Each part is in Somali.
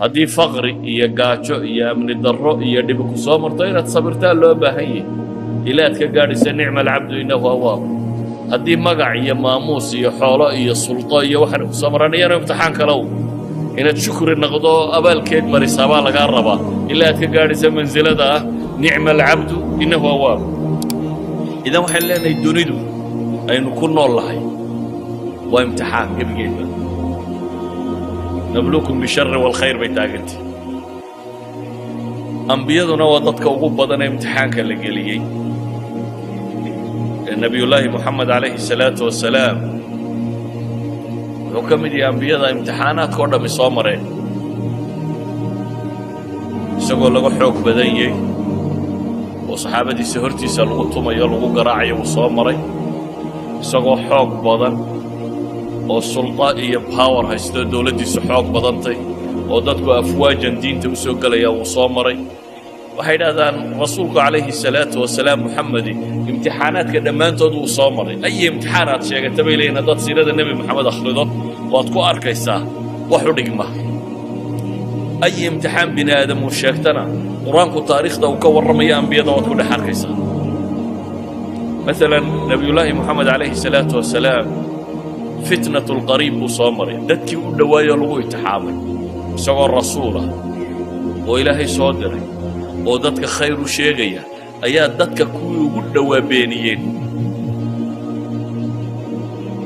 هذه فقر يا قاچو يا من الضر يا دبك صومر طيرة صبرتها لو باهي إلى تكقاري نعم العبد إنه أواب هذه مقع يا ماموس يا حولاء يا سلطة يا وحر صبراني أنا امتحان كلو إن تشكر النقضاء أبال كيد مريس أبال قربا إلى تكقاري منزلة نعم العبد إنه أواب إذا وحلنا يدونيدو أي نكون الله وامتحان يبقى نبلوكم بالشر والخير بيتاقنتي أنبيادنا وضدك وقبضنا امتحان كاللقليين النبي الله محمد عليه الصلاة والسلام وكم دي أنبياء امتحانات كورنا بصامرين يساقوا لغو حوك بدنيي وصحابتي سهرتي سالغطهم يلغو قراعي وصامرين يساقوا حوك بدن oo sulta iyo power haysto dawladdiisu xoog badantay oo dadku afwaajan diinta u soo galaya uu soo maray waxay yiraahdaan rasuulku calayhi salaatu wasalaam muxamadi imtixaanaadka dhammaantood uu soo maray ay imtixaanaad sheegata bay leeyna dad siirada nabi maxamed akhrido waad ku arkaysaa wax u dhigma ay imtixaan bini aadam uu sheegtana quraanku taariikhda uu ka warramaya anbiyada waad ku dhex arkaysaa مثلا نبي الله محمد عليه الصلاة والسلام فتنة القريب وصامري دتي ودوايا لغو يتحامل سوى الرسول وإلهي صادري ودتك خير شيغيا أيا دتك كوي ودوا بينيين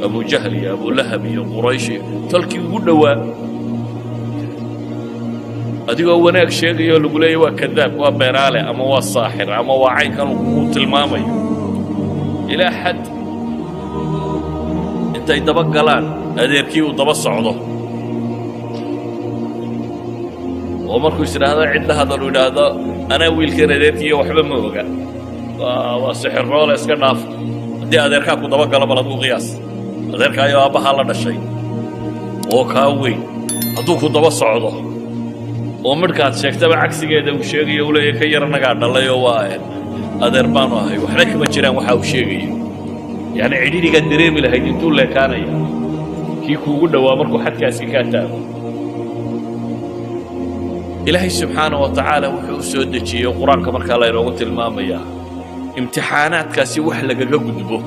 أبو جهل يا أبو لهب يا قريشي تلكي ودوا أديو وناك شيغيا لغولي وكذاب وبيرالي أما والصاحر أما وعين كانوا قوت المامي إلى حد intay daba galaan adeerkii uu daba socdo oo markuu isiraahdo cidda hadal uu yiraahdo ana wiilkan adeerkii waxba ma oga waa sixir roole iska dhaaf hadii adeerkaa ku daba galo balad u qiyaas adeerkaa iyo aabaha la dhashay oo ka weyn hadduu ku daba socdo oo markaad sheegtaba cagsigeeda uu sheegayo uu leeyahay ka yar anaga dhalayo waa adeer baan ahay waxna kama jiraan waxa uu sheegayo يعني عديدي قد دريمي لهيدين تقول لك أنا كيكو قد وامركو حد كاسي كاتاب إلهي سبحانه وتعالى وحو سودتي وقرآن كمرك الله يروغت المامية امتحانات كاسي وحلق قدبو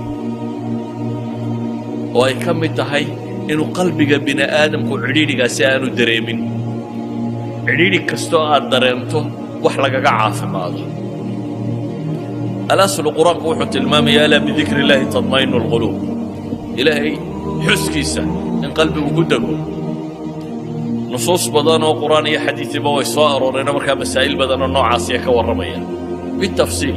وأي كم التهي إنو قلبك بنا آدم كو عديدي قاسي آنو دريمين عديدي كستو آد دريمتو وحلق عافي ماذا الأصل القرآن كوحة المامي ألا بذكر الله تطمئن القلوب إلهي حسكيسا إن قلبي وجودك نصوص بدن وقرآن يا حديث بوي صائر ورنا مركب مسائل بدن النوع عاصية والرمية بالتفصيل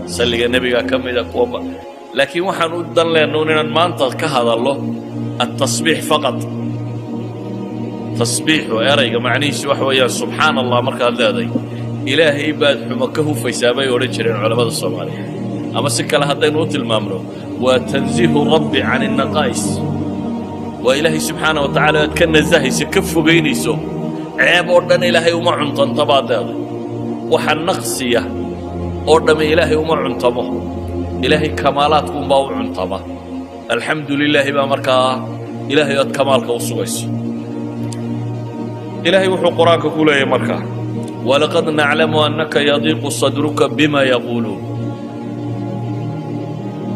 سلق النبي كم إذا قوم لكن وحن ودن لأنه المنطق كهذا الله التصبيح فقط تصبيح ويرى معني سوى سبحان الله مركب هذا إلهي بعد حمكه في سابي ورجل علماء الصومالي أما سكلا هذا نوت المامرو وتنزيه ربي عن النقائص وإلهي سبحانه وتعالى كان الزهي سكف بيني سو عيب أردن إلهي وما عنطن طبعا هذا وحن نقصية أردن إلهي وما عنطمه إلهي كمالاتكم باو عنطمه الحمد لله بأمركا إلهي كمالك وصويس إلهي وحو قراك كله يمركا ولقد نعلم أنك يضيق صدرك بما يقولون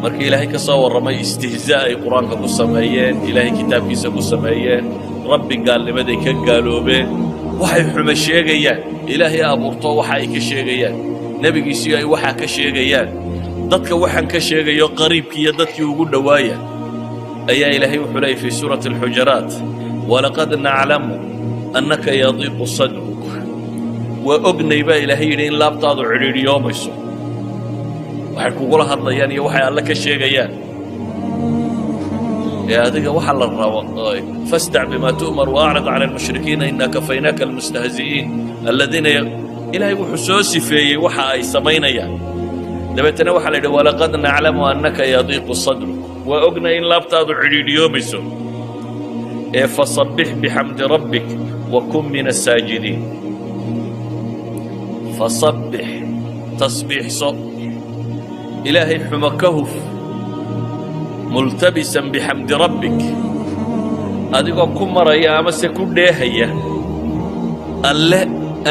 مركي إلهي كصور رمي استهزاء قرآن كسمعيان إلهي كتاب كيسا كسمعيان ربي قال لماذا قالوا به وحي حمى الشيغيان إلهي أبورطو وحي كشيغيان نبي كيسيا وحا كشيغيان ضدك وحن كشيغيان قريب كي يددك يقول دوايا أي إلهي وحلي في سورة الحجرات ولقد نعلم أنك يضيق صدرك وأبني با إلهي إن لا بتاضع عريري يوم يسو وحكو قولها الضيان يوحي الله كشيغيان يا هذا وحل الرواق فاستع بما تؤمر وأعرض على المشركين إنا كفيناك المستهزئين الذين إلهي وحسوسي في وحا أي سمين يعني دبتنا وحل ولقد نعلم أنك يضيق صدرك وأبني إن لا بتاضع عريري يوم يسو فصبح بحمد ربك وكن من الساجدين فصبح تصبيح صب إلهي حمكهف ملتبسا بحمد ربك أدقى كمرا يا أمس كل هيا alle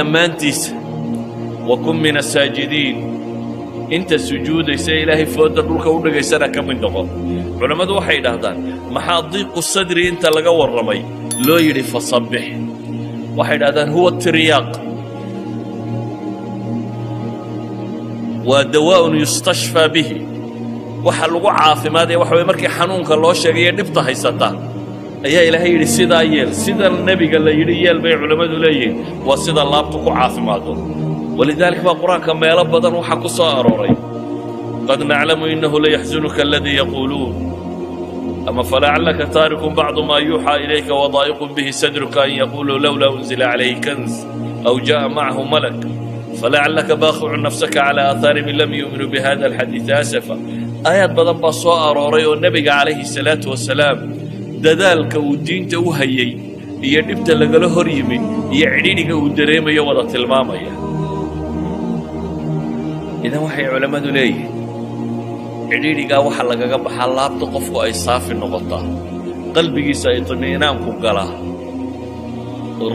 ammaantiisa wakun min asaajidiin inta sujuudaysa ilaahay fooda dhulka u dhigaysana ka mid noqo culammadu waxay idhaahdaan maxaa diiqu sadri inta laga warramay loo yidhi fasabbix waxay idhahdaan huwa tiryaaq waa dawaa'un yustashfaa bihi waxa lagu caafimaadaya waxa way markii xanuunka loo sheegay ee dhibta haysata ayaa ilaahay yidhi sidaa yeel sida nebiga la yidhi yeel bay culammadu leeyihiin waa sida laabtu ku caafimaado walidaalika baa qur-aanka meelo badan waxaa ku soo arooray qad naclamu innahu layaxzunuka aladii yaquuluun ama falacallaka taarikun bacdu maa yuuxaa ilayka wadaa'iqun bihi sadruka an yaquuluu lowlaa unzila calayhi kanz aw jaa'a macahu malak falacallaka baaqicu nafsaka calaa aathaarihim in lam yuuminuu bihada alxadiidi asafa aayaad badan baa soo arooray oo nebiga calayhi salaatu wasalaam dadaalka uu diinta u hayay iyo dhibta lagala hor yimid iyo cidhiidhiga uu dareemayo wada tilmaamaya idan waxay culammadu leeyihiin cidhiidhigaa waxa lagaga baxaa laabta qofku ay saafi noqotaa qalbigiisa ay طمئنaanku galaa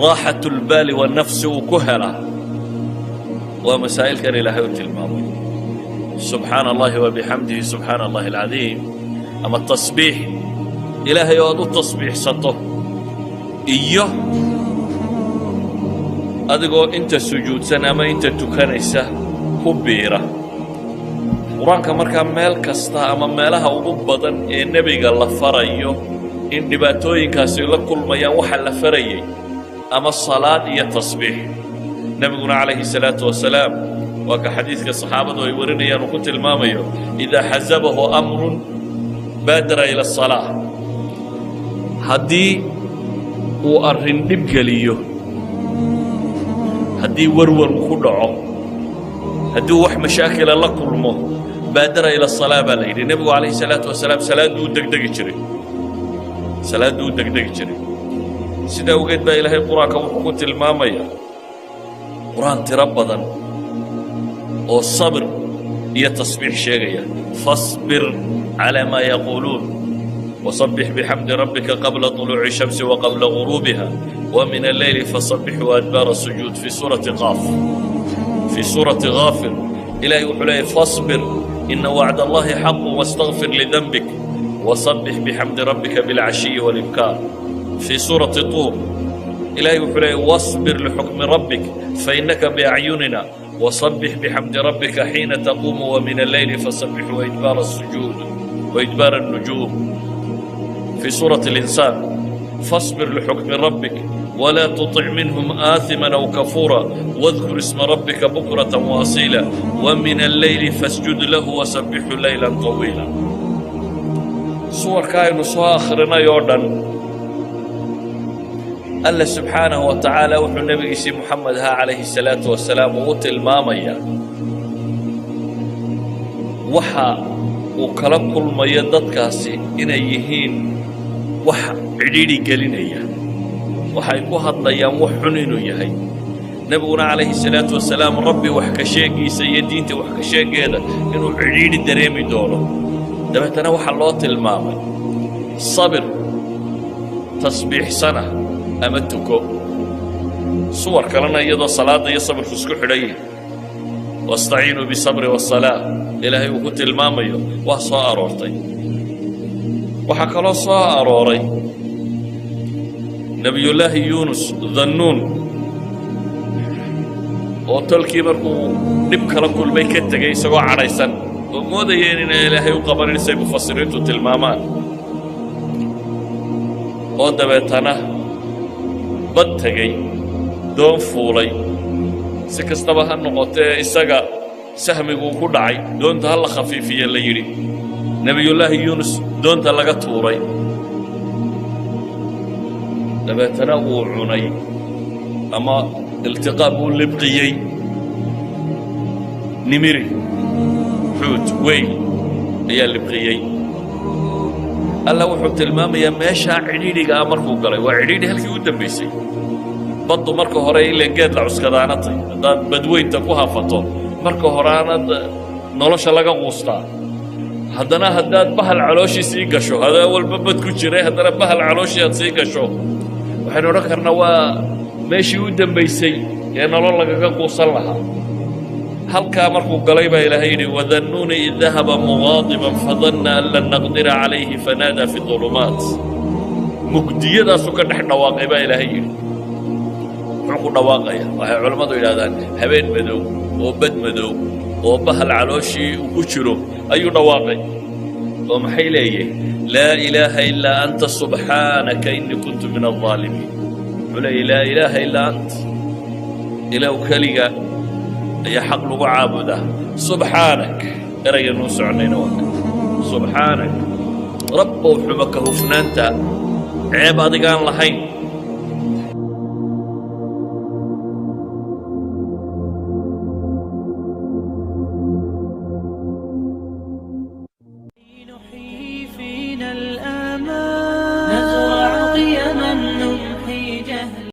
raaxaة الbaali والnafsi uu ku helaa waa masaa'ilkan ilaahay u tilmaamay subxaana allahi wabixamdihi subxaana allahi alcadiim ama tasbiix ilaahay oo aad u tasbiixsato iyo adigoo inta sujuudsan ama inta tukanaysa ku biira qur-aanka markaa meel kasta ama meelaha ugu badan ee nebiga la farayo in dhibaatooyinkaasi la kulmayaan waxa la farayay ama salaad iyo tasbiix nebiguna calayhi salaatu wasalaam waa ka xadiidka saxaabadu ay warinayaan uu ku tilmaamayo idaa xasabahu amrun baadara ila asalaa haddii uu arrin dhib geliyo haddii warwar ku dhaco haddii wax mashaakila la kulmo baadara ila asalaa baa la yidhi nebigu calayhi salaatu wasalaam salaadduu u degdegi jiray sidaa awgeed baa ilaahay qur-aanka wuxuu ku tilmaamayaa qur-aan tiro badan oo sabir iyo tasbiix sheegaya fasbir calaa maa yaquuluun wasabbix bixamdi rabbika qabla طuluuci shamsi waqabla guruubiha وmin alleyli fasabbixuu adbaara sujuud fii suurati gaafir ilahay wuxuu leeyay fasbir ina wacd allahi xaqu wاstagfir lidanbik wasabbix bixamdi rabbika bilcashiyi wاlibkaar fii suurati tuur ilahay wuxuu leeyay wasbir lixukmi rabbik fainaka biacyunina wasabbix bixamdi rabbika xiina taquumu wamin alleyli fasabbixuu idbaara الsujuud waidbaara الnujuum fii suurati اlinsaan فاصبر لحكم ربك ولا تطع منهم آثما أو كفورا واذكر اسم ربك بكرة وأصيلا ومن الليل فاسجد له وسبح ليلا طويلا صور كاين سو آخرنا يوردن الله سبحانه وتعالى وحو النبي سي محمد ها عليه الصلاة والسلام وقتل ماميا وحا وكلا كل ما يددكاسي إن يهين wax cidhiidhi gelinaya waxay ku hadlayaan wax xun inuu yahay nebiguna calayhi salaatu wasalaam rabbi wax ka sheegiisa iyo diinta wax ka sheegeeda inuu cidhiidhi dareemi doono dabeetana waxaa loo tilmaamay sabir tasbiixsana ama tuko suwar kalena iyadoo salaadda iyo sabirku isku xidhan yihin wastaciinuu bisabri wasalaa ilaahay uu ku tilmaamayo waa soo aroortay waxaa kaloo soo arooray nebiyullaahi yuunus dannuun oo tolkii markuu dhib kala kulmay ka tegey isagoo cadhaysan oo moodayeen inay ilaahay u qabanin say mufasiriintu tilmaamaan oo dabeetana bad tegey doon fuulay si kastaba ha noqotee isaga sahmiguu ku dhacay doonta ha la khafiifiye la yidhi nebiyullaahi yuunus doonta laga tuuray dabeetana wuu cunay ama iltiqaa buu libqiyey nimiri xuut weyl ayaa libqiyey alla wuxuu tilmaamayaa meeshaa cidhiidhigaa markuu galay waa cidhiidhi halkii u dambaysay baddu marka hore ileen geed la cuskadaanatay haddaad badweynta ku hafato marka horeanad nolosha laga quustaa haddana haddaad bahal calooshii sii gasho hadaa walba bad ku jiray haddana bahal calooshii aad sii gasho waxaynu odhan karnaa waa meeshii u dambaysay ee nolol lagaga quusan lahaa halkaa markuu galay baa ilaahay yidhi wadannuuni id dahaba mugaadiban fadanna an lan naqdira calayhi fanaadaa fi dulumaat mugdiyadaasuu ka dhex dhawaaqay baa ilaahay yidhi muxuu ku dhawaaqaya waxay culammadu yidhahdaan habeen madow oo bad madow oo bahal calooshii uu ku jiro ayuu dhawaaqay oo maxay leeyahay laa ilaaha ilaa anta subxaanaka innii kuntu min aldaalimiin wuxuu leeyahy laa ilaaha ilaa ant ilaahu keliga ayaa xaq lagu caabudaa subxaanak erayganuu soconayna waa subxaanak rabbow xuba ka hufnaanta ceeb adigaan lahayn